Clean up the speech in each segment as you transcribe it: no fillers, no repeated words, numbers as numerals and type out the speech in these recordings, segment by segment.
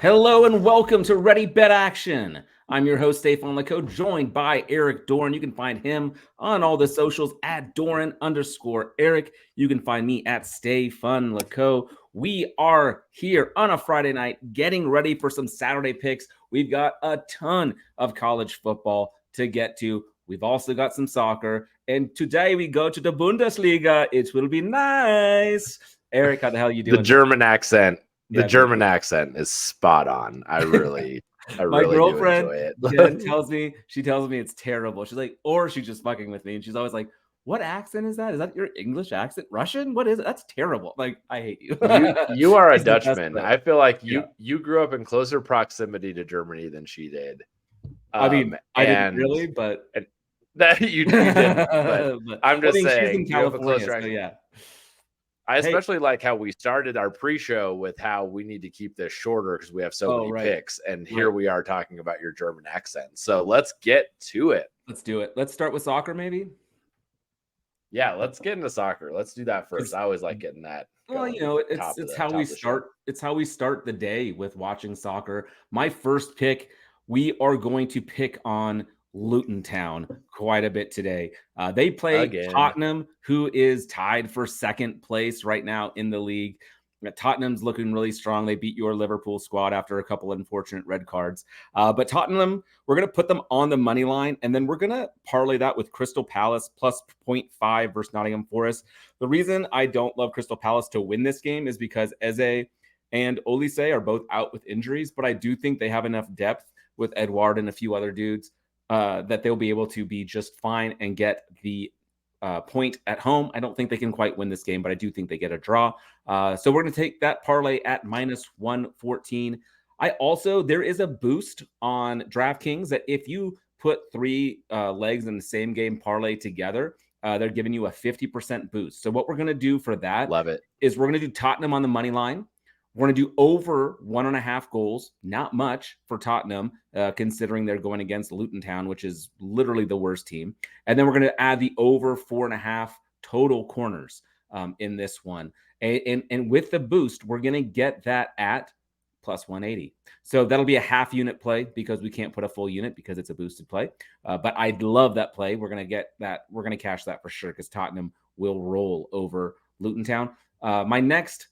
Hello and welcome to Ready Bet Action. I'm your host, Stefan Leco, joined by Eric Doran. You can find him on all the socials at Doran_Eric. You can find me at Stefan Leco. We are here on a Friday night getting ready for some Saturday picks. We've got a ton of college football to get to. We've also got some soccer. And today we go to the Bundesliga. It will be nice. Eric, how the hell are you doing? The German accent. The Yeah, German accent is spot on. I really My do girlfriend enjoy it. Jen tells me it's terrible. She's like, or she's just fucking with me, and she's always like, "What accent is that? Is that your English accent? Russian? What is it? That's terrible. Like, I hate you." You are a She's the best Dutchman. friend. I feel like Yeah. you grew up in closer proximity to Germany than she did. I mean, I didn't And really, but that you didn't. But but I'm I just mean, she's in saying you have a California, closer so accent. yeah. I Hey, especially like how we started our pre-show with how we need to keep this shorter because we have so many right. picks, and here we are talking about your German accent. So let's get to it. Let's do it. Let's start with soccer, maybe. Yeah, let's get into soccer. Let's do that first. I always like getting that. Well, it's how we start. It's how we start the day with watching soccer. My first pick, we are going to pick on Luton Town quite a bit today. They play Again. Tottenham, who is tied for second place right now in the league. Tottenham's looking really strong. They beat your Liverpool squad after a couple of unfortunate red cards. But Tottenham, we're going to put them on the money line, and then we're going to parlay that with Crystal Palace plus 0.5 versus Nottingham Forest. The reason I don't love Crystal Palace to win this game is because Eze and Olise are both out with injuries, but I do think they have enough depth with Edouard and a few other dudes that they'll be able to be just fine and get the point at home. I don't think they can quite win this game, but I do think they get a draw. So we're going to take that parlay at minus 114. There is a boost on DraftKings that if you put three legs in the same game parlay together, they're giving you a 50% boost. So what we're going to do for that is we're going to do Tottenham on the money line. We're going to do over 1.5 goals. Not much for Tottenham, considering they're going against Luton Town, which is literally the worst team. And then we're going to add the over 4.5 total corners in this one. And with the boost, we're going to get that at plus 180. So that'll be a half unit play because we can't put a full unit because it's a boosted play. But I love that play. We're going to get that. We're going to cash that for sure because Tottenham will roll over Luton Town. My next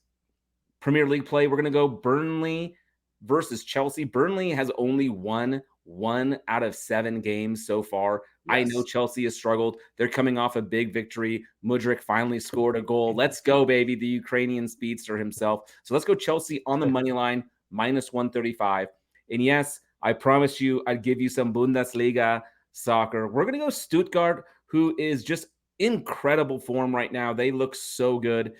Premier League play, we're going to go Burnley versus Chelsea. Burnley has only won 1 out of 7 games so far. Yes. I know Chelsea has struggled. They're coming off a big victory. Mudryk finally scored a goal. Let's go, baby, the Ukrainian speedster himself. So let's go Chelsea on the money line, minus 135. And yes, I promised you I'd give you some Bundesliga soccer. We're going to go Stuttgart, who is just incredible form right now. They look so good.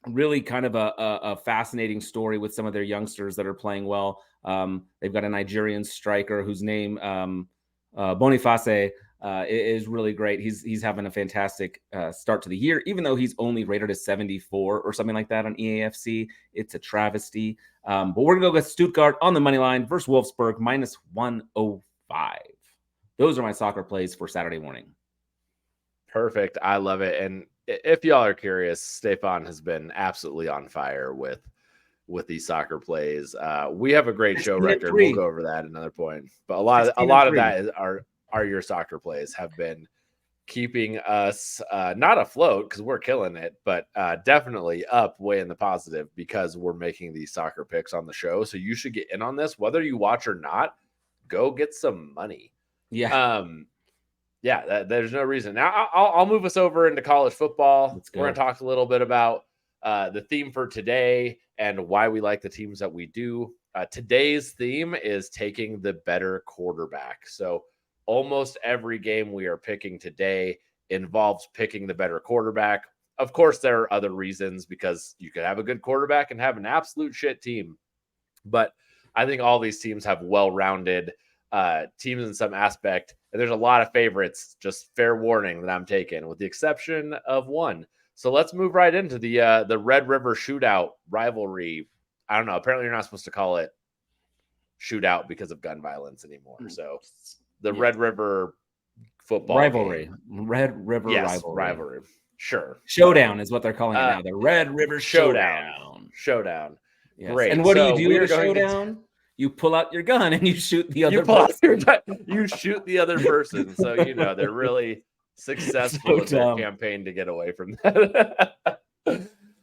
Really kind of a fascinating story with some of their youngsters that are playing well. They've got a Nigerian striker whose name Boniface is really great. He's having a fantastic start to the year, even though he's only rated as 74 or something like that on EAFC. It's a travesty. But we're going to go with Stuttgart on the money line versus Wolfsburg, minus 105. Those are my soccer plays for Saturday morning. Perfect. I love it. And if y'all are curious, Stefan has been absolutely on fire with these soccer plays. We have a great show record. We'll go over that at another point. But a lot of that are your soccer plays have been keeping us not afloat because we're killing it, but definitely up way in the positive because we're making these soccer picks on the show. So you should get in on this, whether you watch or not. Go get some money. Yeah. There's no reason. Now I'll move us over into college football. We're going to talk a little bit about the theme for today and why we like the teams that we do. Today's theme is taking the better quarterback. So almost every game we are picking today involves picking the better quarterback. Of course, there are other reasons because you could have a good quarterback and have an absolute shit team. But I think all these teams have well-rounded teams in some aspect. And there's a lot of favorites, just fair warning that I'm taking, with the exception of one. So let's move right into the Red River Shootout rivalry. I don't know. Apparently, you're not supposed to call it shootout because of gun violence anymore. So the Red River football rivalry, game. Red River rivalry. Sure. Showdown is what they're calling it now. The Red River Showdown. Yes. Great. And what do you do in a showdown? You pull out your gun and you shoot the other person. You shoot the other person. So, they're really successful in their campaign to get away from that.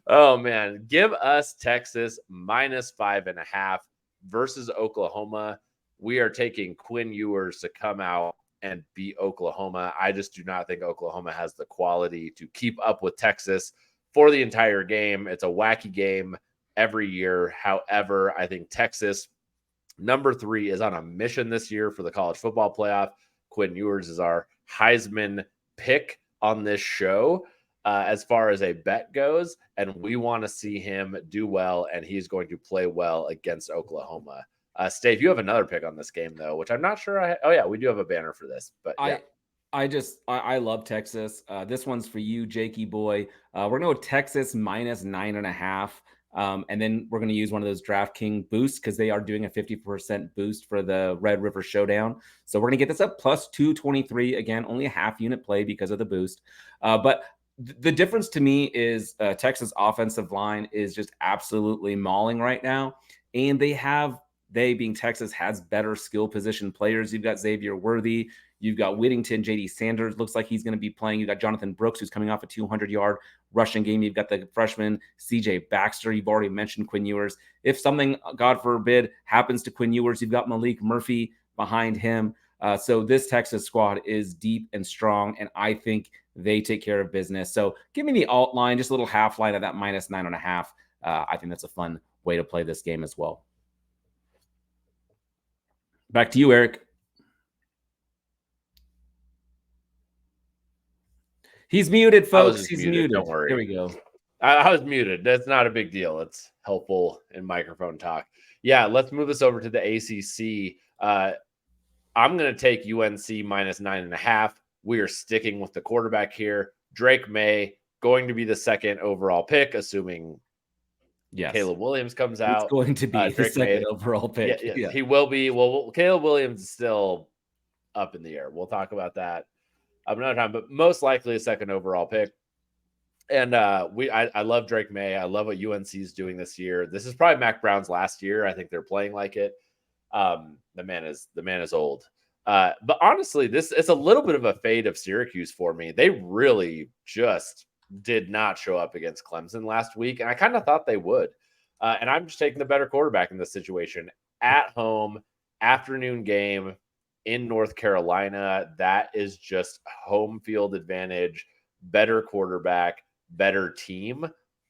Oh, man. Give us Texas -5.5 versus Oklahoma. We are taking Quinn Ewers to come out and beat Oklahoma. I just do not think Oklahoma has the quality to keep up with Texas for the entire game. It's a wacky game every year. However, I think Texas, number 3, is on a mission this year for the college football playoff. Quinn Ewers is our Heisman pick on this show as far as a bet goes, and we want to see him do well, and he's going to play well against Oklahoma. Steve, you have another pick on this game, though, which I'm not sure. Oh, yeah, we do have a banner for this. But yeah. I love Texas. This one's for you, Jakey boy. We're going to go Texas -9.5. And then we're going to use one of those DraftKings boosts because they are doing a 50% boost for the Red River Showdown. So we're going to get this up +223. Again, only a half unit play because of the boost. But the difference to me is Texas offensive line is just absolutely mauling right now. And they being Texas has better skill position players. You've got Xavier Worthy. You've got Whittington, J.D. Sanders looks like he's going to be playing. You've got Jonathan Brooks, who's coming off a 200-yard rushing game. You've got the freshman C.J. Baxter. You've already mentioned Quinn Ewers. If something, God forbid, happens to Quinn Ewers, you've got Malik Murphy behind him. So this Texas squad is deep and strong, and I think they take care of business. So give me the alt line, just a little half line of that -9.5. I think that's a fun way to play this game as well. Back to you, Eric. He's muted, folks. He's muted. Don't worry. Here we go. I was muted. That's not a big deal. It's helpful in microphone talk. Yeah, let's move this over to the ACC. I'm going to take UNC -9.5. We are sticking with the quarterback here. Drake May, going to be the second overall pick, assuming Caleb Williams comes out. It's going to be the second overall pick. Yeah, he will be. Well, Caleb Williams is still up in the air. We'll talk about that another time, but most likely a second overall pick. And I love Drake May. I love what UNC is doing this year. This is probably Mac Brown's last year. I think they're playing like it. The man is old. But honestly, it's a little bit of a fade of Syracuse for me. They really just did not show up against Clemson last week, and I kind of thought they would. And I'm just taking the better quarterback in this situation. At home, afternoon game in North Carolina. That is just home field advantage, better quarterback, better team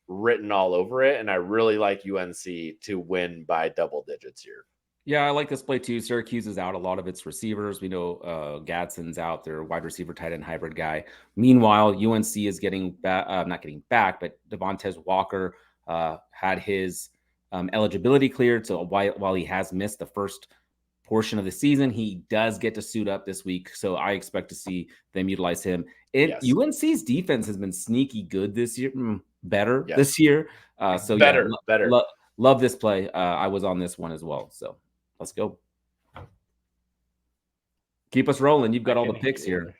written all over it. And I really like UNC to win by double digits here. Yeah, I like this play too. Syracuse is out a lot of its receivers. We know Gadsden's out, their wide receiver tight end hybrid guy. Meanwhile, UNC is getting back, not getting back, but Devontae Walker had his eligibility cleared. So while he has missed the first portion of the season, he does get to suit up this week. So I expect to see them utilize him. UNC's defense has been sneaky good this year, this year. Better. Love this play. I was on this one as well. So let's go. Keep us rolling. You've got all the picks here.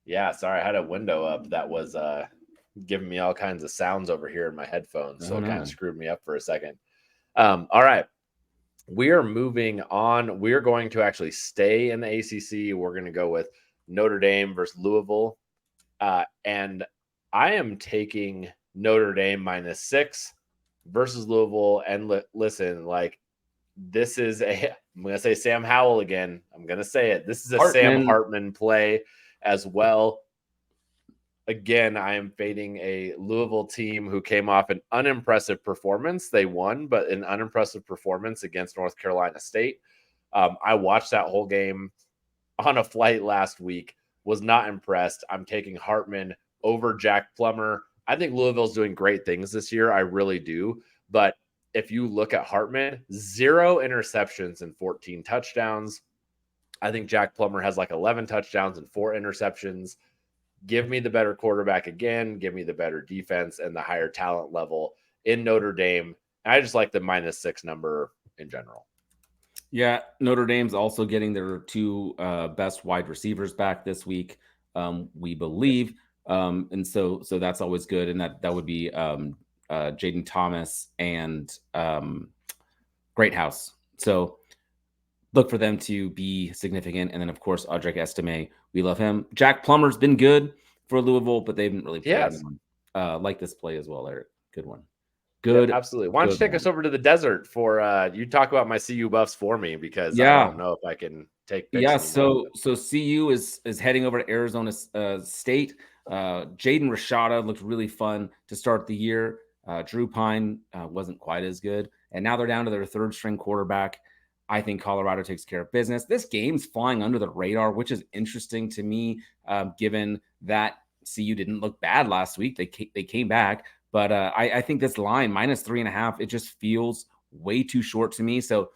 Yeah, sorry. I had a window up that was giving me all kinds of sounds over here in my headphones. So it kind of screwed me up for a second. All right. We are moving on. We are going to actually stay in the ACC. We're going to go with Notre Dame versus Louisville. And I am taking Notre Dame -6 versus Louisville. And listen, like, this is I'm going to say Sam Howell again. I'm going to say it. This is a Sam Hartman play as well. Again, I am fading a Louisville team who came off an unimpressive performance. They won, but an unimpressive performance against North Carolina State. I watched that whole game on a flight last week, was not impressed. I'm taking Hartman over Jack Plummer. I think Louisville's doing great things this year. I really do. But if you look at Hartman, 0 interceptions and 14 touchdowns. I think Jack Plummer has like 11 touchdowns and 4 interceptions. Give me the better quarterback again. Give me the better defense and the higher talent level in Notre Dame. And I just like the -6 number in general. Yeah, Notre Dame's also getting their 2 best wide receivers back this week, we believe. And so that's always good. And that would be Jaden Thomas and Greathouse. So look for them to be significant. And then, of course, Audric Estime. We love him. Jack Plummer's been good for Louisville, but they haven't really played anyone. Like this play as well, Eric. Good one. Good. Yep, absolutely. Why don't you take us over to the desert for you talk about my CU buffs for me, because I don't know if I can take picks anymore. So CU is heading over to Arizona State. Jaden Rashada looked really fun to start the year. Drew Pine wasn't quite as good. And now they're down to their third string quarterback. I think Colorado takes care of business. This game's flying under the radar, which is interesting to me, given that CU didn't look bad last week. They came back. But I think this line, -3.5, it just feels way too short to me. So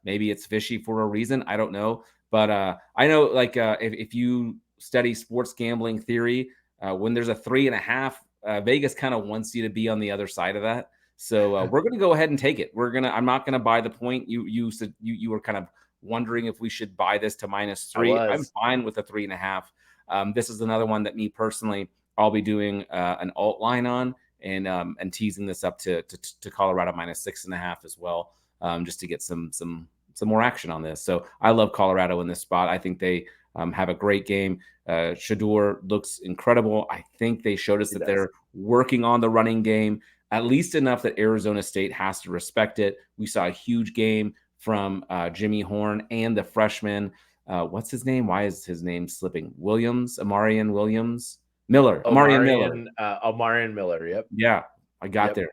maybe it's fishy for a reason. I don't know. But I know, like, if you study sports gambling theory, when there's a 3.5, Vegas kind of wants you to be on the other side of that. So we're going to go ahead and take it. I'm not going to buy the point. You said you were kind of wondering if we should buy this to -3. I'm fine with the 3.5. This is another one that me personally, I'll be doing an alt line on and teasing this up to Colorado -6.5 as well, just to get some more action on this. So I love Colorado in this spot. I think they have a great game. Shedeur looks incredible. I think they showed us that they're working on the running game, at least enough that Arizona State has to respect it. We saw a huge game from Jimmy Horn and the freshman. What's his name? Why is his name slipping? Amarian Williams? Miller. Omarion Miller. Yep. Yeah, I got there.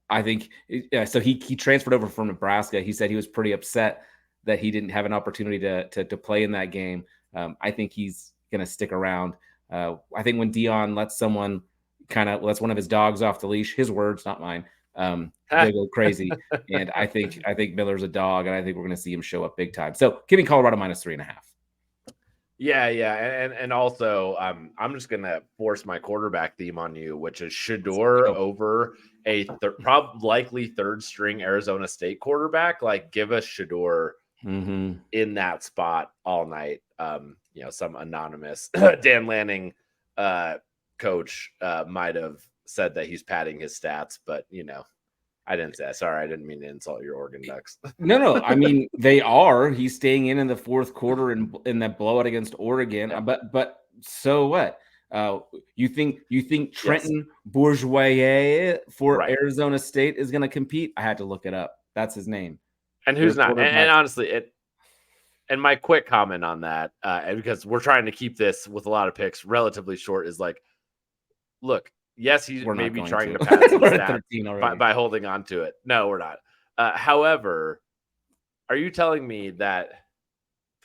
I think so. He transferred over from Nebraska. He said he was pretty upset that he didn't have an opportunity to play in that game. I think he's going to stick around. I think when Dion lets one of his dogs off the leash, his words, not mine, they go crazy. And I think Miller's a dog, and I think we're going to see him show up big time. So give me Colorado -3.5. Yeah. And also, I'm just going to force my quarterback theme on you, which is Shedeur over a likely third string Arizona State quarterback. Like, give us Shedeur in that spot all night. Some anonymous Dan Lanning coach might have said that he's padding his stats, but I didn't say that. Sorry, I didn't mean to insult your Oregon Ducks. No. I mean, they are. He's staying in the fourth quarter in that blowout against Oregon. Yeah. But so what? You think Trenton Bourgeois for Arizona State is going to compete? I had to look it up. That's his name. And who's not? And honestly, and my quick comment on that, because we're trying to keep this with a lot of picks relatively short, is like, look. Yes, he's maybe trying to pass some stats by holding on to it. No, we're not. However, are you telling me that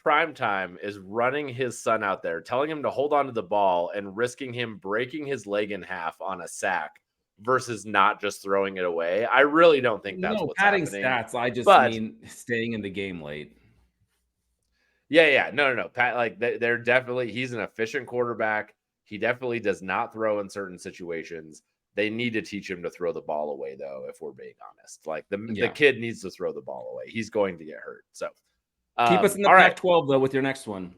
Primetime is running his son out there, telling him to hold on to the ball and risking him breaking his leg in half on a sack versus not just throwing it away? I really don't think that's what's happening. Stats. I just mean staying in the game late. Yeah. No. Pat, like they're definitely, he's an efficient quarterback. He definitely does not throw in certain situations. They need to teach him to throw the ball away, though, if we're being honest. Like the kid needs to throw the ball away. He's going to get hurt. So keep us in the Pac-12, though, with your next one.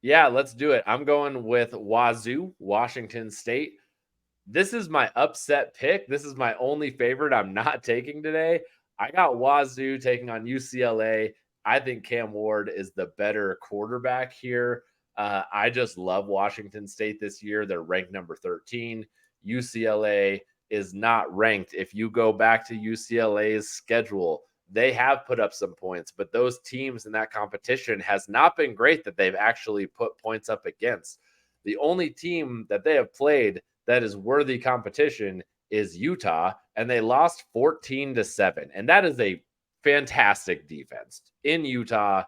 Yeah, let's do it. I'm going with Wazoo, Washington State. This is my upset pick. This is my only favorite I'm not taking today. I got Wazoo taking on UCLA. I think Cam Ward is the better quarterback here. I just love Washington State this year. They're ranked number 13. UCLA is not ranked. If you go back to UCLA's schedule, they have put up some points, but those teams in that competition has not been great that they've actually put points up against. The only team that they have played that is worthy competition is Utah, and they lost 14-7. And that is a fantastic defense in Utah.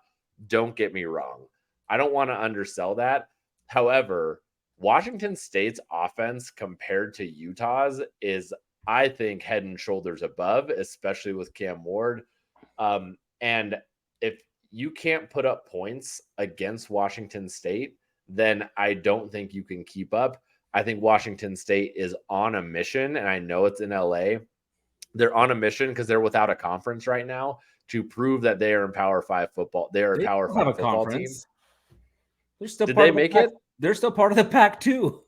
Don't get me wrong. I don't want to undersell that. However, Washington State's offense compared to Utah's is, I think, head and shoulders above, especially with Cam Ward. And if you can't put up points against Washington State, then I don't think you can keep up. I think Washington State is on a mission, and I know it's in LA. They're on a mission because they're without a conference right now to prove that they are in Power 5 football. They are a Power 5 football team. They're still Did they make it? They're still part of the Pac-2.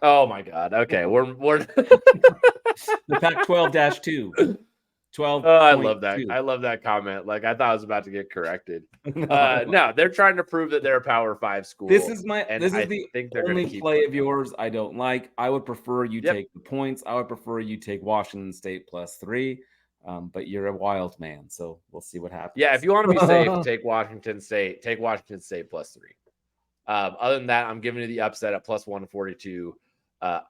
Oh my God. Okay, we're the Pac-12-2. 12. Oh, I love that. I love that comment. Like, I thought I was about to get corrected. No, they're trying to prove that they're a Power 5 school. This is the think they're only going to keep play of yours I don't like. I would prefer you Yep. take the points. I would prefer you take Washington State +3. But you're a wild man, so we'll see what happens. Yeah, if you want to be safe, take Washington State. Take Washington State +3. Other than that, I'm giving you the upset at +142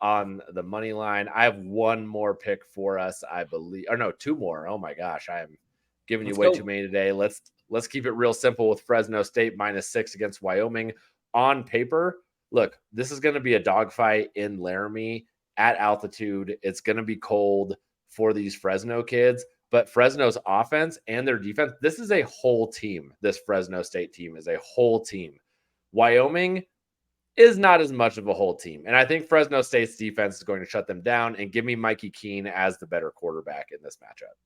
on the money line. I have one more pick for us, I believe. Or no, two more. Oh my gosh, I am giving you way too many today. Let's keep it real simple with Fresno State -6 against Wyoming. On paper, look, this is going to be a dogfight in Laramie at altitude. It's going to be cold for these Fresno kids, but Fresno's offense and their defense, this is a whole team. This Fresno State team is a whole team. Wyoming is not as much of a whole team. And I think Fresno State's defense is going to shut them down, and give me Mikey Keene as the better quarterback in this matchup.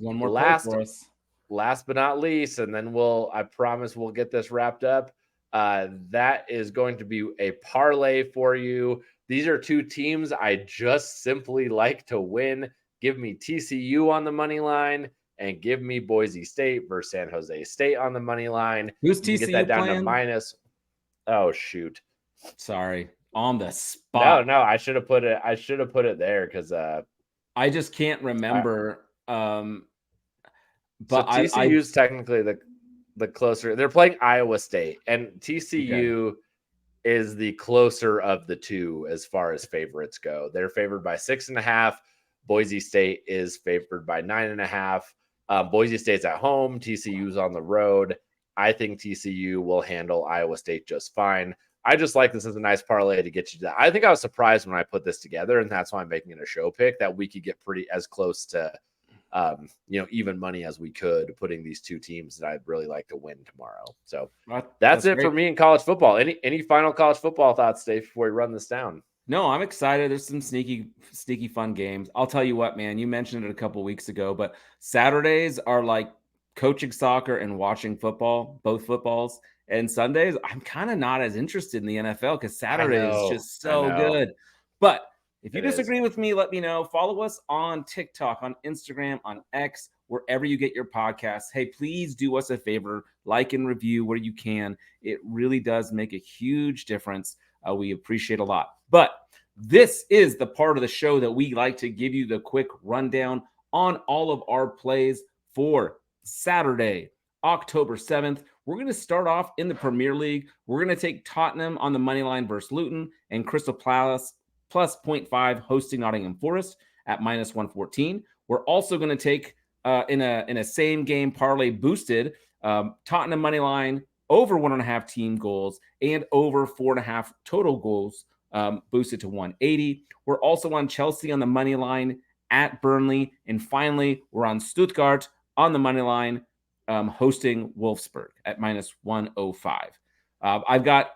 One more play for us. Last but not least, and then I promise we'll get this wrapped up. That is going to be a parlay for you. These are two teams I just simply like to win. Give me TCU on the money line, and give me Boise State versus San Jose State on the money line. Who's TCU get that down playing? To minus. Oh shoot! Sorry, on the spot. No, I should have put it there because I just can't remember. But so TCU is technically the closer. They're playing Iowa State, and TCU is the closer of the two as far as favorites go. They're favored by 6.5. Boise State is favored by 9.5. Boise State's at home. TCU's on the road. I think TCU will handle Iowa State just fine. I just like this as a nice parlay to get you to that. I think I was surprised when I put this together, and that's why I'm making it a show pick, that we could get pretty as close to even money as we could, putting these two teams that I'd really like to win tomorrow. So that's it for me in college football. Any final college football thoughts, Dave, before we run this down? No, I'm excited. There's some sneaky fun games. I'll tell you what, man, you mentioned it a couple weeks ago, but Saturdays are like coaching soccer and watching football, both footballs. And Sundays, I'm kind of not as interested in the NFL because Saturday is just so good. But if you disagree with me, let me know. Follow us on TikTok, on Instagram, on X, wherever you get your podcasts. Hey, please do us a favor, like and review where you can. It really does make a huge difference. We appreciate a lot. But this is the part of the show that we like to give you the quick rundown on all of our plays for Saturday, October 7th. We're going to start off in the Premier League. We're going to take Tottenham on the money line versus Luton, and Crystal Palace plus 0.5 hosting Nottingham Forest at -114. We're also going to take in a same game parlay boosted Tottenham money line over 1.5 team goals and over 4.5 total goals boosted to 180. We're also on Chelsea on the money line at Burnley, and finally we're on Stuttgart on the money line hosting Wolfsburg at -105. I've got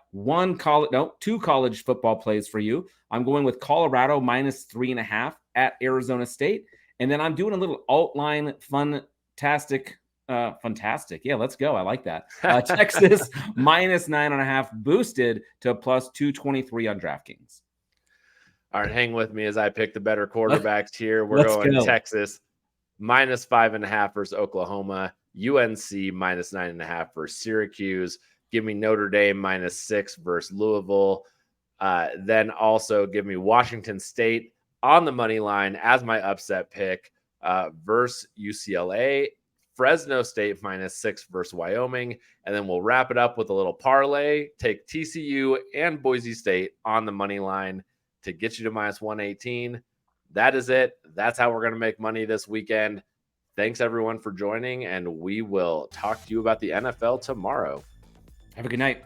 two college football plays for you. I'm going with Colorado -3.5 at Arizona State. And then I'm doing a little alt line fantastic. Yeah, let's go. I like that. Texas -9.5 boosted to +223 on DraftKings. All right, hang with me as I pick the better quarterbacks here. We're going Texas -5.5 versus Oklahoma. UNC -9.5 versus Syracuse. Give me Notre Dame -6 versus Louisville. Then also give me Washington State on the money line as my upset pick versus UCLA. Fresno State -6 versus Wyoming. And then we'll wrap it up with a little parlay. Take TCU and Boise State on the money line to get you to -118. That is it. That's how we're going to make money this weekend. Thanks, everyone, for joining, and we will talk to you about the NFL tomorrow. Have a good night.